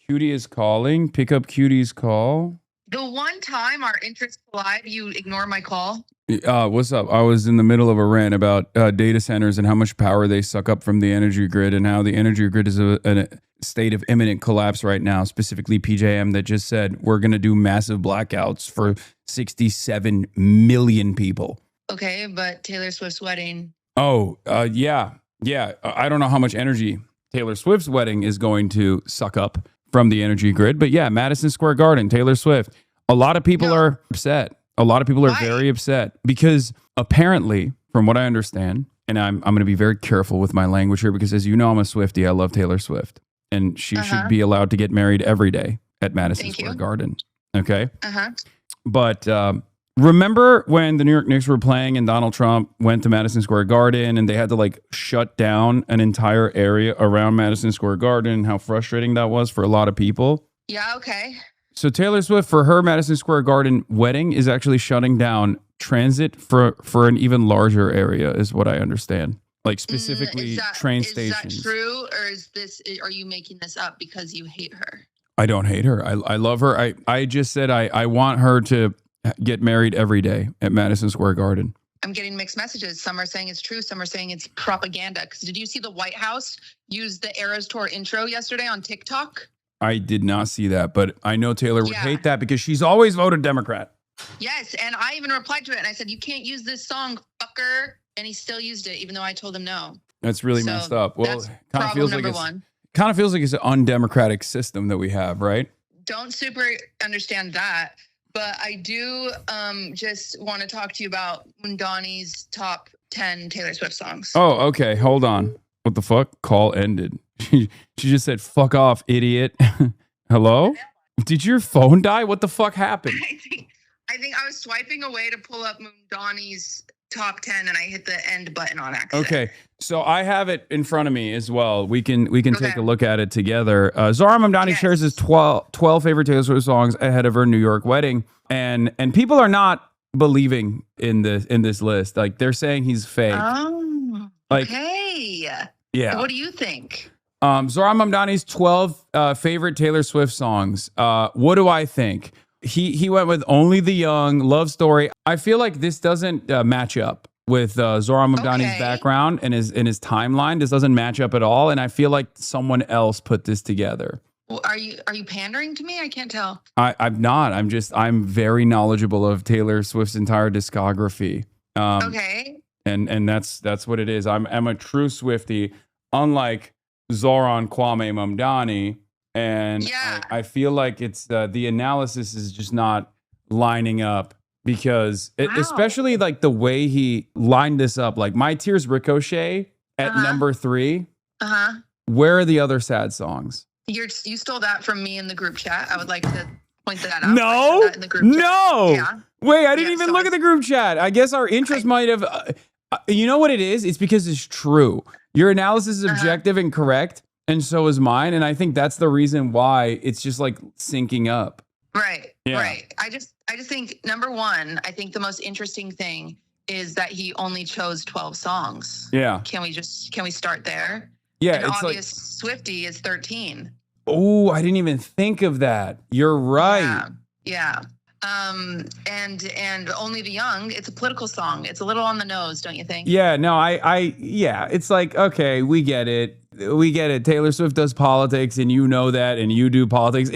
Cutie is calling. Pick up Cutie's call. The one time our interests collide, you ignore my call. What's up? I was in the middle of a rant about data centers and how much power they suck up from the energy grid, and how the energy grid is in a state of imminent collapse right now. Specifically, PJM that just said we're going to do massive blackouts for 67 million people. Okay, but Taylor Swift's wedding. Oh, yeah. I don't know how much energy Taylor Swift's wedding is going to suck up from the energy grid, but yeah, Madison Square Garden, Taylor Swift. A lot of people are upset. A lot of people are very upset because apparently, from what I understand, and I'm going to be very careful with my language here because, as you know, I'm a Swiftie. I love Taylor Swift, and she should be allowed to get married every day at Madison Square Garden. Okay. But remember when the New York Knicks were playing and Donald Trump went to Madison Square Garden and they had to like shut down an entire area around Madison Square Garden? How frustrating that was for a lot of people. Yeah. Okay. So Taylor Swift, for her Madison Square Garden wedding, is actually shutting down transit for an even larger area, is what I understand. Like specifically train stations. Is that true, or are you making this up because you hate her? I don't hate her. I love her. I just said I want her to get married every day at Madison Square Garden. I'm getting mixed messages. Some are saying it's true. Some are saying it's propaganda. Because did you see the White House use the Eras Tour intro yesterday on TikTok? I did not see that, but I know Taylor would hate that because she's always voted Democrat. Yes, and I even replied to it, and I said, you can't use this song, fucker. And he still used it, even though I told him no. That's really messed up. Well, that's problem number one. Kind of feels like it's an undemocratic system that we have, right? Don't super understand that. But I do just want to talk to you about Mundani's top 10 Taylor Swift songs. Oh, okay. Hold on. What the fuck? Call ended. She just said, fuck off, idiot. Hello? Did your phone die? What the fuck happened? I think I was swiping away to pull up Mundani's top 10 and I hit the end button on accident. Okay. So I have it in front of me as well. We can take a look at it together. Zara Mamdani shares his 12 favorite Taylor Swift songs ahead of her New York wedding. And people are not believing in this list. Like they're saying he's fake. Oh, like, okay. Yeah. What do you think? Zara Mamdani's 12 favorite Taylor Swift songs. What do I think? He went with Only the Young, Love Story. I feel like this doesn't match up with Zara Mamdani's background and his timeline. This doesn't match up at all. And I feel like someone else put this together. Well, are you pandering to me? I can't tell. I'm not. I'm very knowledgeable of Taylor Swift's entire discography. Okay. And that's what it is. I'm a true Swiftie, unlike Zoran Kwame Mamdani. And I feel like it's the analysis is just not lining up because especially like the way he lined this up, like My Tears Ricochet at number 3. Where are the other sad songs? You stole that from me in the group chat. I would like to point that out. No, that in the group chat. Yeah. Wait, I didn't even look at the group chat. I guess our interest might have, you know what it is? It's because it's true. Your analysis is objective and correct. And so is mine. And I think that's the reason why it's just like syncing up. Right. Yeah. Right. I just think number one, I think the most interesting thing is that he only chose 12 songs. Yeah. Can we start there? Yeah. An it's obvious Swiftie is 13. Oh, I didn't even think of that. You're right. Yeah. And Only the Young, it's a political song. It's a little on the nose, don't you think? Yeah, no, yeah, it's like, okay, we get it. Taylor Swift does politics and you know that and you do politics.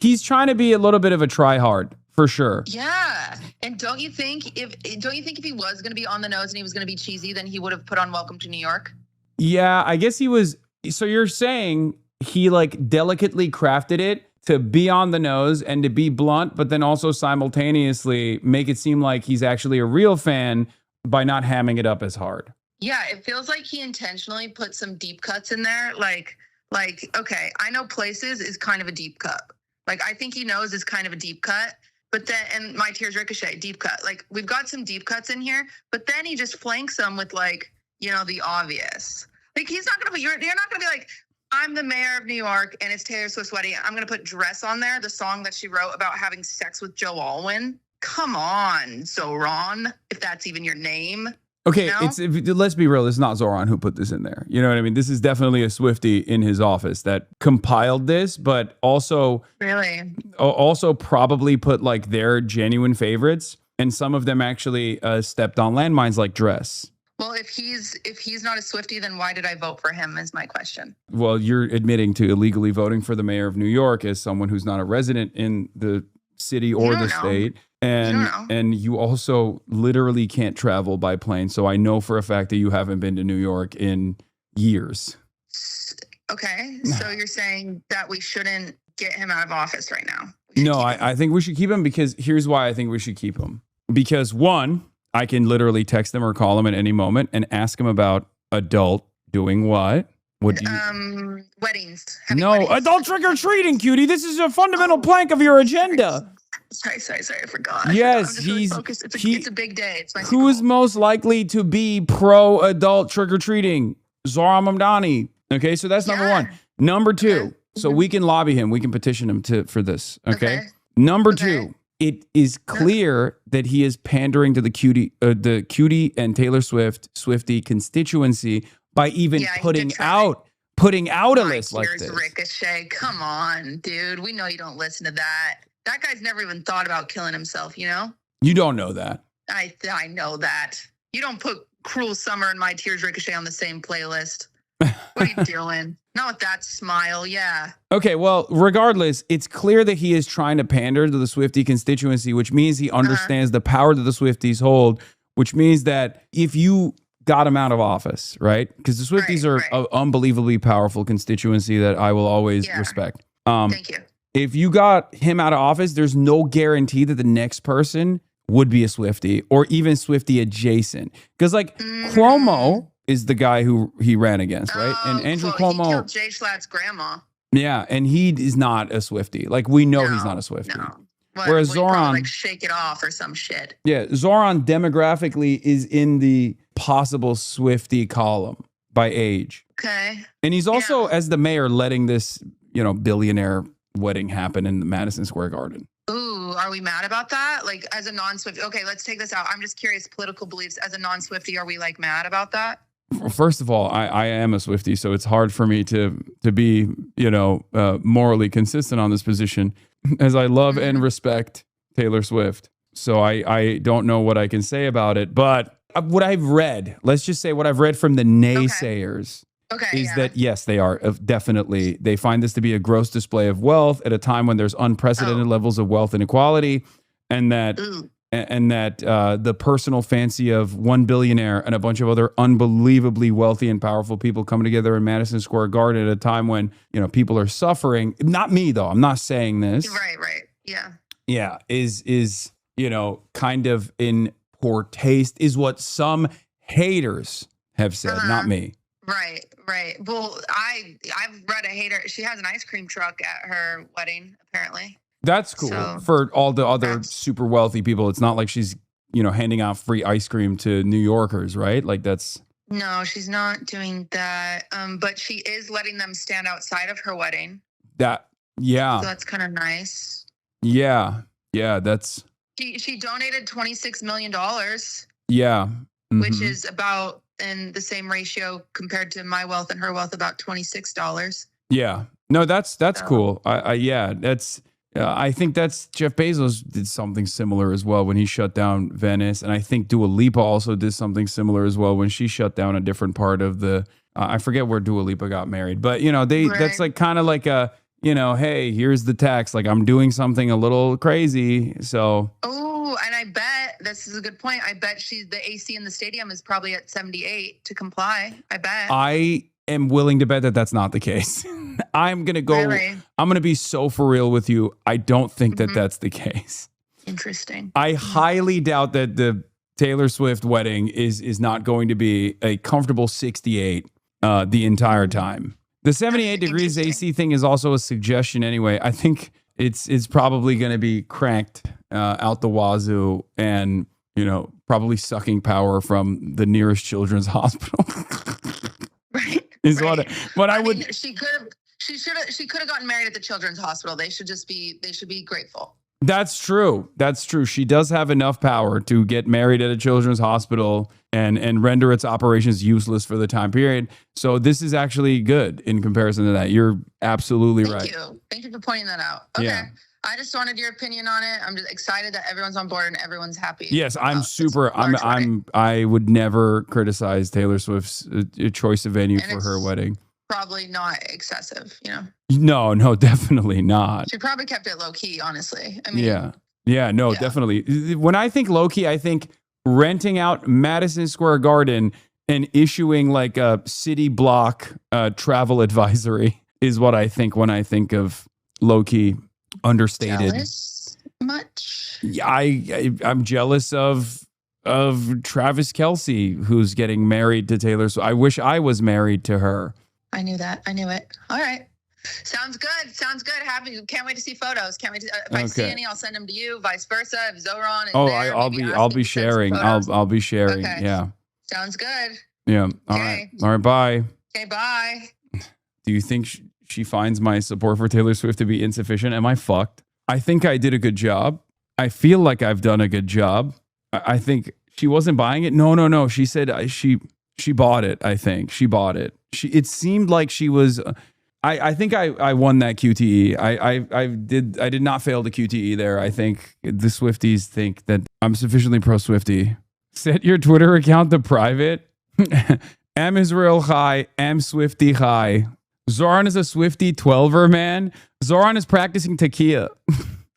He's trying to be a little bit of a try hard for sure. Yeah. And don't you think if he was going to be on the nose and he was going to be cheesy, then he would have put on Welcome to New York? Yeah, I guess he was. So you're saying he like delicately crafted it to be on the nose and to be blunt, but then also simultaneously make it seem like he's actually a real fan by not hamming it up as hard. Yeah, it feels like he intentionally put some deep cuts in there. Like, okay, I know Places is kind of a deep cut. Like, I think he knows is kind of a deep cut. But then, and My Tears Ricochet, deep cut. Like, we've got some deep cuts in here, but then he just flanks them with like, the obvious. Like, he's not going to you're not going to be like, I'm the mayor of New York and it's Taylor Swift's wedding. I'm going to put Dress on there, the song that she wrote about having sex with Joe Alwyn. Come on, Zoran, if that's even your name. Okay, You know? let's be real. It's not Zoran who put this in there. You know what I mean? This is definitely a Swiftie in his office that compiled this, but Really? also probably put like their genuine favorites, and some of them actually stepped on landmines like Dress. Well, if he's not a Swiftie, then why did I vote for him? Is my question. Well, you're admitting to illegally voting for the mayor of New York as someone who's not a resident in the city or the state. And you also literally can't travel by plane. So I know for a fact that you haven't been to New York in years. Okay. So you're saying that we shouldn't get him out of office right now? No, I think we should keep him because here's why I think we should keep him. Because one, I can literally text him or call him at any moment and ask him about adult doing what? What do you? Weddings. No, Weddings. adult trick-or-treating, cutie. This is a fundamental plank of your agenda. Sorry, I forgot. Yes, I'm just really focused. It's a big day. It's my who is most likely to be pro-adult trick-or-treating? Zoran Mamdani. Okay, so that's number one. Number two, so we can lobby him. We can petition him for this. Okay. Number two, it is clear that he is pandering to the cutie and Taylor Swiftie constituency by even putting out a list like this. Ricochet, come on, dude. We know you don't listen to that. That guy's never even thought about killing himself, you know? You don't know that. I know that. You don't put Cruel Summer and My Tears Ricochet on the same playlist. What are you doing? Not with that smile, yeah. Okay, well, regardless, it's clear that he is trying to pander to the Swiftie constituency, which means he understands the power that the Swifties hold, which means that if you got him out of office, right? Because the Swifties are an unbelievably powerful constituency that I will always respect. Thank you. If you got him out of office, there's no guarantee that the next person would be a Swiftie or even Swiftie adjacent. Because like Cuomo is the guy who he ran against, right? And Andrew Cuomo. He killed Jay Schlatt's grandma. Yeah, and he is not a Swiftie. Like we know he's not a Swiftie. No. Whereas Zoran, like shake it off or some shit. Yeah, Zoran demographically is in the possible Swiftie column by age. Okay. And he's also, as the mayor, letting this, billionaire wedding happen in the Madison Square Garden. Ooh, are we mad about that? Like as a non-Swiftie, okay, let's take this out. I'm just curious, political beliefs as a non-Swiftie, are we like mad about that? First of all, I am a Swiftie, so it's hard for me to be, morally consistent on this position, as I love and respect Taylor Swift. So I don't know what I can say about it, but what I've read, let's just say what I've read from the naysayers. Is that, yes, they are definitely, they find this to be a gross display of wealth at a time when there's unprecedented levels of wealth inequality, and that the personal fancy of one billionaire and a bunch of other unbelievably wealthy and powerful people coming together in Madison Square Garden at a time when, people are suffering. Not me, though. I'm not saying this. Right. Yeah. Yeah. Is kind of in poor taste is what some haters have said, not me. Right. Well, I've read a hater. She has an ice cream truck at her wedding, apparently. That's cool. So, for all the other super wealthy people, it's not like she's, handing out free ice cream to New Yorkers, right? Like that's... No, she's not doing that. But she is letting them stand outside of her wedding. So that's kind of nice. Yeah, that's... She donated $26 million. Yeah. Which is about... in the same ratio compared to my wealth and her wealth, about $26. Yeah, no, that's cool. I think that's Jeff Bezos did something similar as well when he shut down Venice, and I think Dua Lipa also did something similar as well when she shut down a different part of the. I forget where Dua Lipa got married, but that's like kind of like a hey, here's the tax. Like I'm doing something a little crazy, so. Oh, and I bet this is a good point. I bet the AC in the stadium is probably at 78 to comply. I bet. I am willing to bet that that's not the case. I'm going to go. Really? I'm going to be so for real with you. I don't think that that's the case. Interesting. I highly doubt that the Taylor Swift wedding is not going to be a comfortable 68 the entire time. The 78 degrees AC thing is also a suggestion anyway. I think it's probably going to be cranked out the wazoo and, probably sucking power from the nearest children's hospital. Right. I would. She could have gotten married at the children's hospital. They should be grateful. That's true. That's true. She does have enough power to get married at a children's hospital and render its operations useless for the time period. So this is actually good in comparison to that. You're absolutely right. Thank you for pointing that out. Okay. Yeah. I just wanted your opinion on it. I'm just excited that everyone's on board and everyone's happy. Yes, I'm super. I would never criticize Taylor Swift's choice of venue for her wedding. Probably not excessive, No, definitely not. She probably kept it low key, honestly. I mean, definitely. When I think low key, I think renting out Madison Square Garden and issuing like a city block travel advisory is what I think when I think of low key. Understated. Jealous much? Yeah, I'm jealous of Travis Kelce, who's getting married to Taylor Swift. I wish I was married to her. I knew that. I knew it. All right. Sounds good. Happy. Can't wait to see photos. Can't wait to. If I see any, I'll send them to you. Vice versa. If Zoran is there, I'll be sharing. I'll be sharing. Okay. Yeah. Sounds good. Yeah. All right. All right. Bye. Okay. Bye. Do you think she finds my support for Taylor Swift to be insufficient? Am I fucked? I think I did a good job. I feel like I've done a good job. I think she wasn't buying it. No. She said she bought it. I think she bought it. It seemed like she was. I think I won that QTE. I did not fail the QTE there. I think the Swifties think that I'm sufficiently pro Swiftie. Set your Twitter account to private. Am Israel High. Am Swiftie High. Zoran is a Swiftie 12er, man. Zoran is practicing takia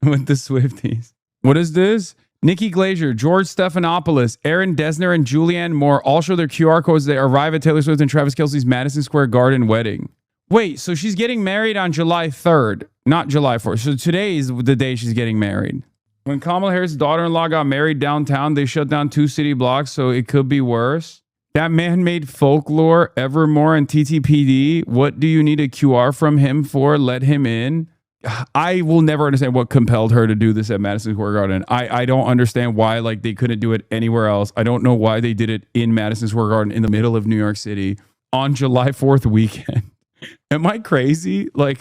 with the Swifties. What is this? Nikki Glazer, George Stephanopoulos, Aaron Dessner, and Julianne Moore all show their QR codes. They arrive at Taylor Swift and Travis Kelce's Madison Square Garden wedding. Wait, so she's getting married on July 3rd, not July 4th. So today is the day she's getting married. When Kamala Harris' daughter-in-law got married downtown, they shut down 2 city blocks, so it could be worse. That man-made folklore, Evermore, and TTPD. What do you need a QR from him for? Let him in. I will never understand what compelled her to do this at Madison Square Garden. I don't understand why they couldn't do it anywhere else. I don't know why they did it in Madison Square Garden in the middle of New York City on July 4th weekend. Am I crazy? I'm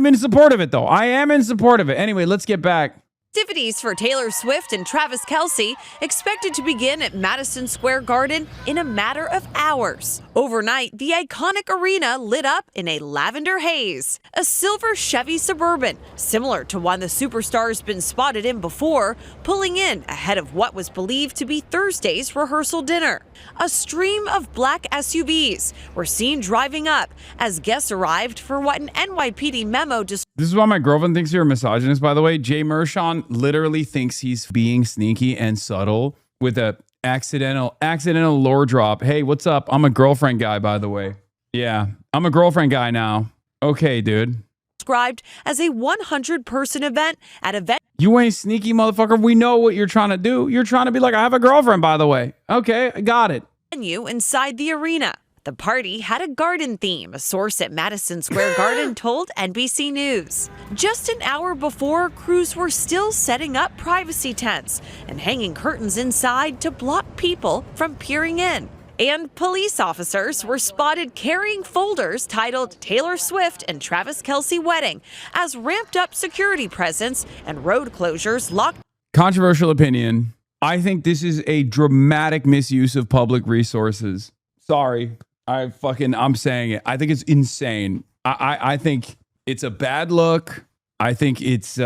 in support of it, though. I am in support of it. Anyway, let's get back. Activities for Taylor Swift and Travis Kelce expected to begin at Madison Square Garden in a matter of hours. Overnight, the iconic arena lit up in a lavender haze. A silver Chevy Suburban, similar to one the superstar's been spotted in before, pulling in ahead of what was believed to be Thursday's rehearsal dinner. A stream of black SUVs were seen driving up as guests arrived for what an NYPD memo described. This is why my girlfriend thinks you're a misogynist, by the way. Jay Mershon literally thinks he's being sneaky and subtle with a accidental lore drop. Hey, what's up? I'm a girlfriend guy, by the way. Yeah, I'm a girlfriend guy now. Okay, dude. Described as a 100-person event at a You ain't sneaky, motherfucker. We know what you're trying to do. You're trying to be like, I have a girlfriend, by the way. Okay, I got it. Venue inside the arena. The party had a garden theme, a source at Madison Square Garden told NBC News. Just an hour before, crews were still setting up privacy tents and hanging curtains inside to block people from peering in. And police officers were spotted carrying folders titled Taylor Swift and Travis Kelce Wedding as ramped up security presence and road closures locked. Controversial opinion. I think this is a dramatic misuse of public resources. Sorry. I'm saying it. I think it's insane. I think it's a bad look. I think it's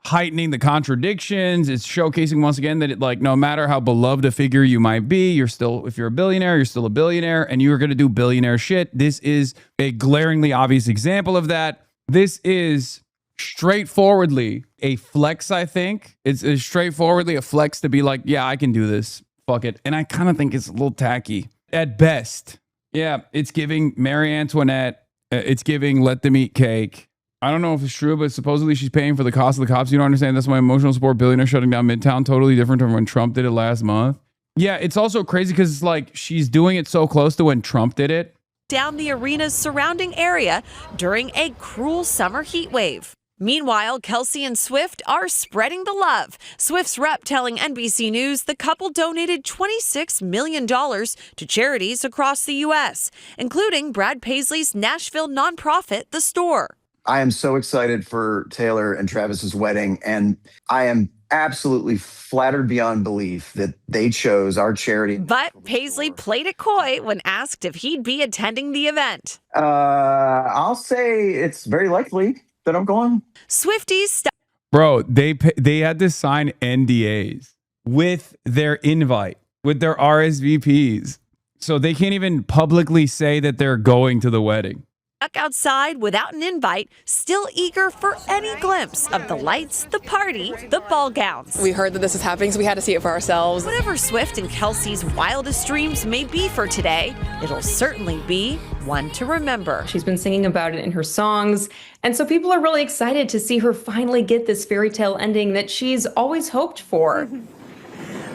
heightening the contradictions. It's showcasing once again that no matter how beloved a figure you might be, if you're a billionaire, you're still a billionaire, and you're going to do billionaire shit. This is a glaringly obvious example of that. This is straightforwardly a flex, I think. It's straightforwardly a flex to be like, yeah, I can do this. Fuck it. And I kind of think it's a little tacky at best. Yeah, it's giving Marie Antoinette. It's giving let them eat cake. I don't know if it's true, but supposedly she's paying for the cost of the cops. You don't understand. That's why emotional support billionaire shutting down Midtown. Totally different from when Trump did it last month. Yeah, it's also crazy because it's like she's doing it so close to when Trump did it. Down the arena's surrounding area during a cruel summer heat wave. Meanwhile, Kelce and Swift are spreading the love. Swift's rep telling NBC News the couple donated $26 million to charities across the U.S., including Brad Paisley's Nashville nonprofit, The Store. I am so excited for Taylor and Travis's wedding, and I am absolutely flattered beyond belief that they chose our charity. But Paisley played it coy when asked if he'd be attending the event. I'll say it's very likely that I'm going. Swifties Bro, they had to sign NDAs with their invite, with their RSVPs. So they can't even publicly say that they're going to the wedding. stuck outside without an invite, still eager for any glimpse of the lights, the party, the ball gowns. We heard that this is happening, so we had to see it for ourselves. Whatever Swift and Kelsey's wildest dreams may be for today, it'll certainly be one to remember. She's been singing about it in her songs, and so people are really excited to see her finally get this fairy tale ending that she's always hoped for.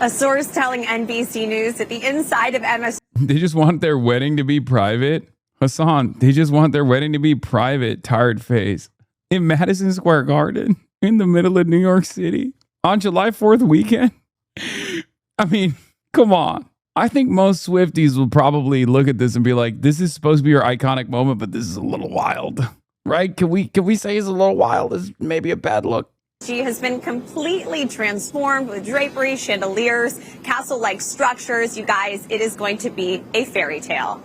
A source telling NBC News that the inside of MS. They just want their wedding to be private. Hasan, they just want their wedding to be private, tired face. In Madison Square Garden, in the middle of New York City, on July 4th weekend. I mean, come on. I think most Swifties will probably look at this and be like, this is supposed to be your iconic moment, but this is a little wild. Right? Can we say it's a little wild? It's maybe a bad look. She has been completely transformed with drapery, chandeliers, castle-like structures. You guys, it is going to be a fairy tale.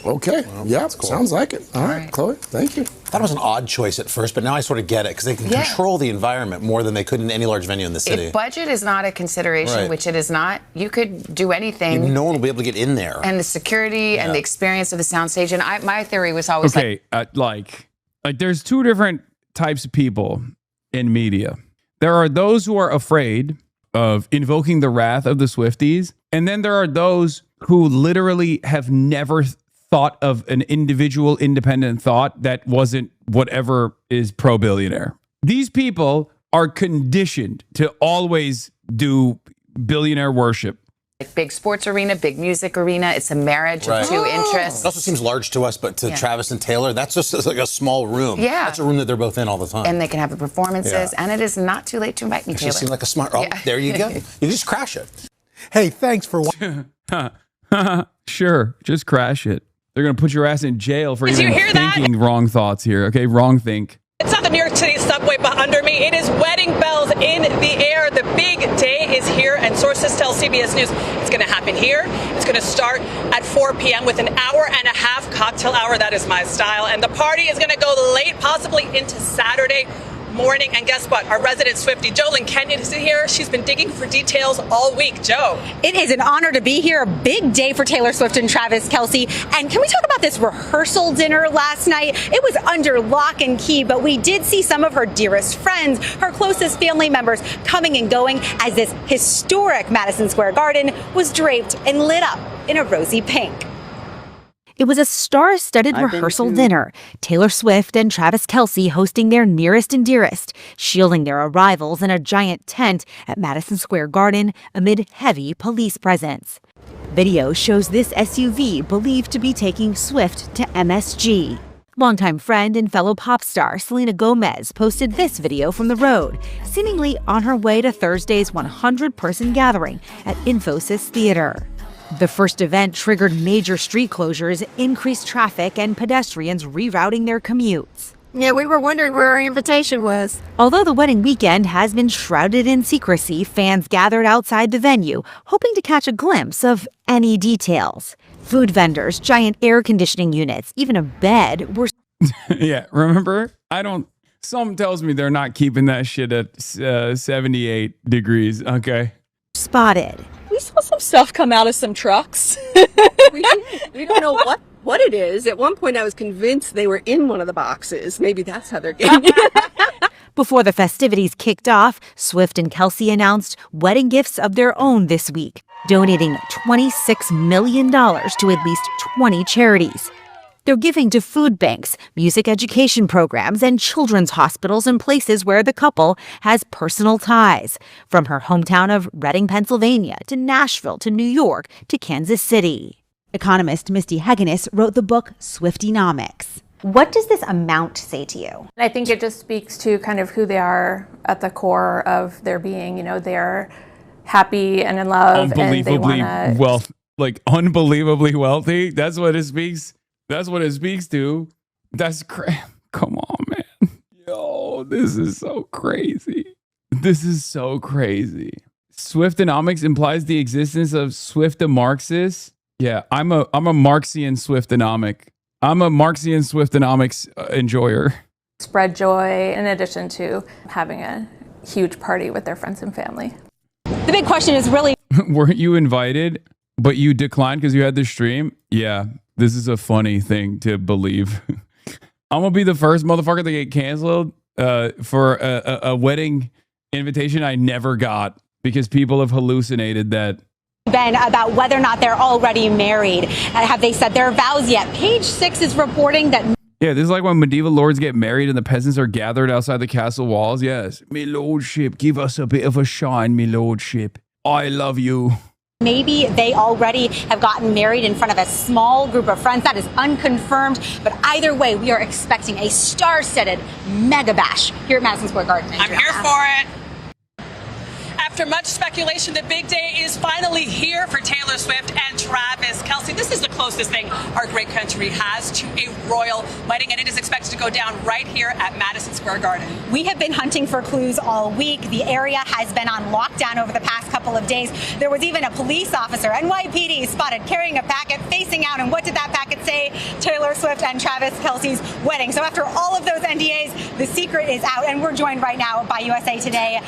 Okay. Well, yeah, cool. Sounds like it. All right, Chloe, thank you. I thought it was an odd choice at first, but now I sort of get it because they can control the environment more than they could in any large venue in the city. If budget is not a consideration, Right. which it is not, you could do anything. No one will be able to get in there. And the security and the experience of the soundstage. And my theory was always Okay, like there's two different types of people in media. There are those who are afraid of invoking the wrath of the Swifties, and then there are those who literally have never thought of an individual independent thought that wasn't whatever is pro-billionaire. These people are conditioned to always do billionaire worship. like big sports arena, big music arena. It's a marriage of two interests. It also seems large to us, but to Travis and Taylor, that's just like a small room. Yeah. That's a room that they're both in all the time. And they can have the performances. And it is not too late to invite me, She Taylor. seemed like a smart. Oh, there you go. You just crash it. Hey, thanks for watching. Sure, just crash it. They're going to put your ass in jail for even hear that? thinking wrong thoughts here. Okay, wrong think. It's not the New York City subway, but under me, it is wedding bells in the air. The big day is here, and sources tell CBS News it's going to happen here. It's going to start at 4 p.m. with an hour and a half cocktail hour. That is my style. And the party is going to go late, possibly into Saturday morning. And guess what? Our resident Swiftie, Jolyn Kenyon, is here. She's been digging for details all week. Joe. It is an honor to be here. A big day for Taylor Swift and Travis Kelce. And can we talk about this rehearsal dinner last night? It was under lock and key, but we did see some of her dearest friends, her closest family members coming and going as this historic Madison Square Garden was draped and lit up in a rosy pink. It was a star-studded rehearsal dinner, Taylor Swift and Travis Kelce hosting their nearest and dearest, shielding their arrivals in a giant tent at Madison Square Garden amid heavy police presence. Video shows this SUV believed to be taking Swift to MSG. Longtime friend and fellow pop star Selena Gomez posted this video from the road, seemingly on her way to Thursday's 100-person gathering at Infosys Theater. The first event triggered major street closures, increased traffic, and pedestrians rerouting their commutes. Yeah, we were wondering where our invitation was. Although the wedding weekend has been shrouded in secrecy, fans gathered outside the venue, hoping to catch a glimpse of any details. Food vendors, giant air conditioning units, even a bed were... Yeah, remember? Something tells me they're not keeping that shit at 78 degrees, okay? spotted. We saw some stuff come out of some trucks. We don't know what it is. At one point, I was convinced they were in one of the boxes. Maybe that's how they're getting it. Before the festivities kicked off, Swift and Kelce announced wedding gifts of their own this week, donating $26 million to at least 20 charities. They're giving to food banks, music education programs, and children's hospitals in places where the couple has personal ties, from her hometown of Reading, Pennsylvania, to Nashville, to New York, to Kansas City. Economist Misty Hegenis wrote the book Swiftonomics. What does this amount say to you? I think it just speaks to kind of who they are at the core of their being. You know, they're happy and in love, and they want to unbelievably wealthy. That's what it speaks. That's what it speaks to. Come on, man. no, this is so crazy. This is so crazy. Swiftonomics implies the existence of Swiftomarxists. Yeah, I'm a Marxian Swiftonomic. I'm a Marxian Swiftonomics enjoyer. Spread joy in addition to having a huge party with their friends and family. The big question is really, weren't you invited, but you declined because you had the stream? Yeah, this is a funny thing to believe. I'm going to be the first motherfucker to get canceled for a wedding invitation I never got because people have hallucinated that. Ben, about whether or not they're already married. Have they said their vows yet? Page 6 is reporting that. Yeah, this is like when medieval lords get married and the peasants are gathered outside the castle walls. Yes. Me lordship, give us a bit of a shine, me lordship. I love you. Maybe they already have gotten married in front of a small group of friends. That is unconfirmed. But either way, we are expecting a star-studded mega bash here at Madison Square Garden. I'm here for it. After much speculation, the big day is finally here for Taylor Swift and Travis Kelce. This is the closest thing our great country has to a royal wedding, and it is expected to go down right here at Madison Square Garden. We have been hunting for clues all week. The area has been on lockdown over the past couple of days. There was even a police officer, NYPD, spotted carrying a packet facing out. And what did that packet say? Taylor Swift and Travis Kelce's wedding. So after all of those NDAs, the secret is out, and we're joined right now by USA Today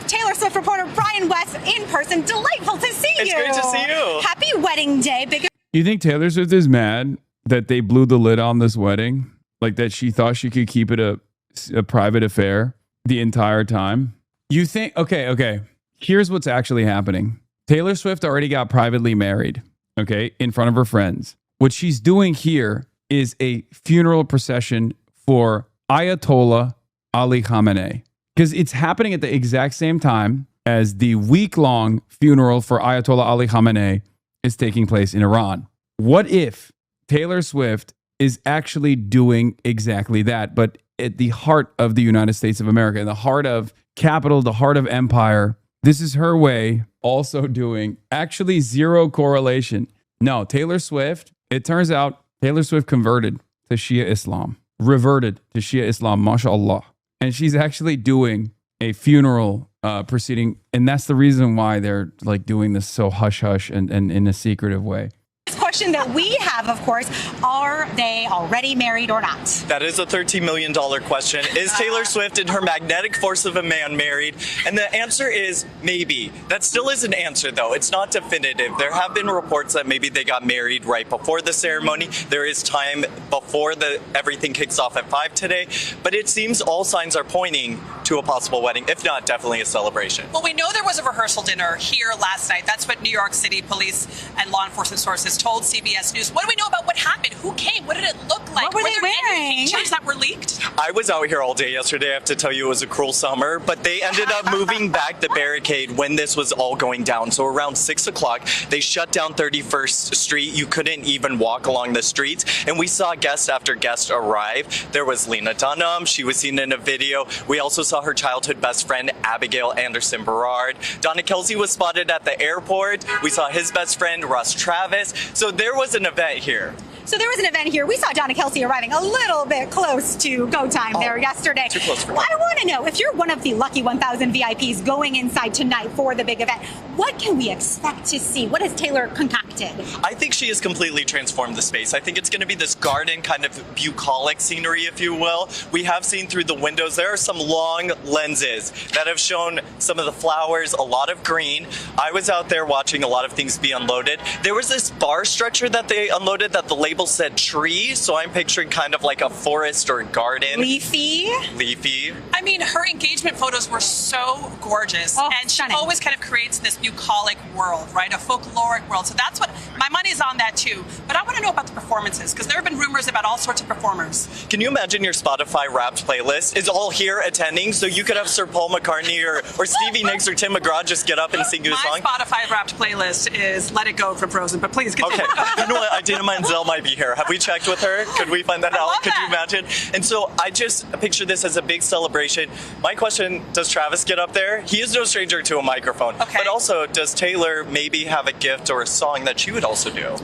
Taylor Swift reporter Brian West in person. Delightful to see you. It's great to see you. Happy wedding day. You think Taylor Swift is mad that they blew the lid on this wedding? Like that she thought she could keep it a private affair the entire time? You think, okay. Here's what's actually happening. Taylor Swift already got privately married, okay, in front of her friends. What she's doing here is a funeral procession for Ayatollah Ali Khamenei. Because it's happening at the exact same time as the week-long funeral for Ayatollah Ali Khamenei is taking place in Iran. What if Taylor Swift is actually doing exactly that, but at the heart of the United States of America, in the heart of capital, the heart of empire? This is her way also doing actually zero correlation. No, Taylor Swift, it turns out Taylor Swift converted to Shia Islam, reverted to Shia Islam, mashallah. And she's actually doing a funeral proceeding. And that's the reason why they're like doing this so hush-hush and in a secretive way. Question that we have, of course, are they already married or not? That is a $13 million question. Is Taylor Swift and her magnetic force of a man married? And the answer is maybe. That still is an answer, though. It's not definitive. There have been reports that maybe they got married right before the ceremony. There is time before everything kicks off at 5 today. But it seems all signs are pointing to a possible wedding, if not definitely a celebration. Well, we know there was a rehearsal dinner here last night. That's what New York City police and law enforcement sources told CBS News. What do we know about what happened? Who came? What did it look like? What were they wearing? Pictures that were leaked? I was out here all day yesterday. I have to tell you, it was a cruel summer, but they ended up moving back the barricade when this was all going down. So around 6 o'clock, they shut down 31st Street. You couldn't even walk along the streets. And we saw guest after guest arrive. There was Lena Dunham. She was seen in a video. We also saw her childhood best friend, Abigail Anderson Berard. Donna Kelce was spotted at the airport. We saw his best friend, Russ Travis. So there was an event here. So there was an event here. We saw Donna Kelce arriving a little bit close to go time there yesterday. Too close for I want to know, if you're one of the lucky 1,000 VIPs going inside tonight for the big event, what can we expect to see? What has Taylor concocted? I think she has completely transformed the space. I think it's going to be this garden kind of bucolic scenery, if you will. We have seen through the windows, there are some long lenses that have shown some of the flowers, a lot of green. I was out there watching a lot of things be unloaded. There was this bar stretcher that they unloaded that the label said tree, so I'm picturing kind of like a forest or garden. Leafy. I mean, her engagement photos were so gorgeous, and stunning. She always kind of creates this bucolic world, right? A folkloric world. So that's what my money's on that too. But I want to know about the performances, because there have been rumors about all sorts of performers. Can you imagine your Spotify Wrapped playlist is all here attending, so you could have Sir Paul McCartney or Stevie Nicks or Tim McGraw just get up and sing you a song? My Spotify Wrapped playlist is Let It Go from Frozen, but please continue. Okay, you know what? Idina Menzel might be here. Have we checked with her? Could we find that out? Could you imagine? And so I just picture this as a big celebration. My question, does Travis get up there? He is no stranger to a microphone. Okay. But also, does Taylor maybe have a gift or a song that she would also do?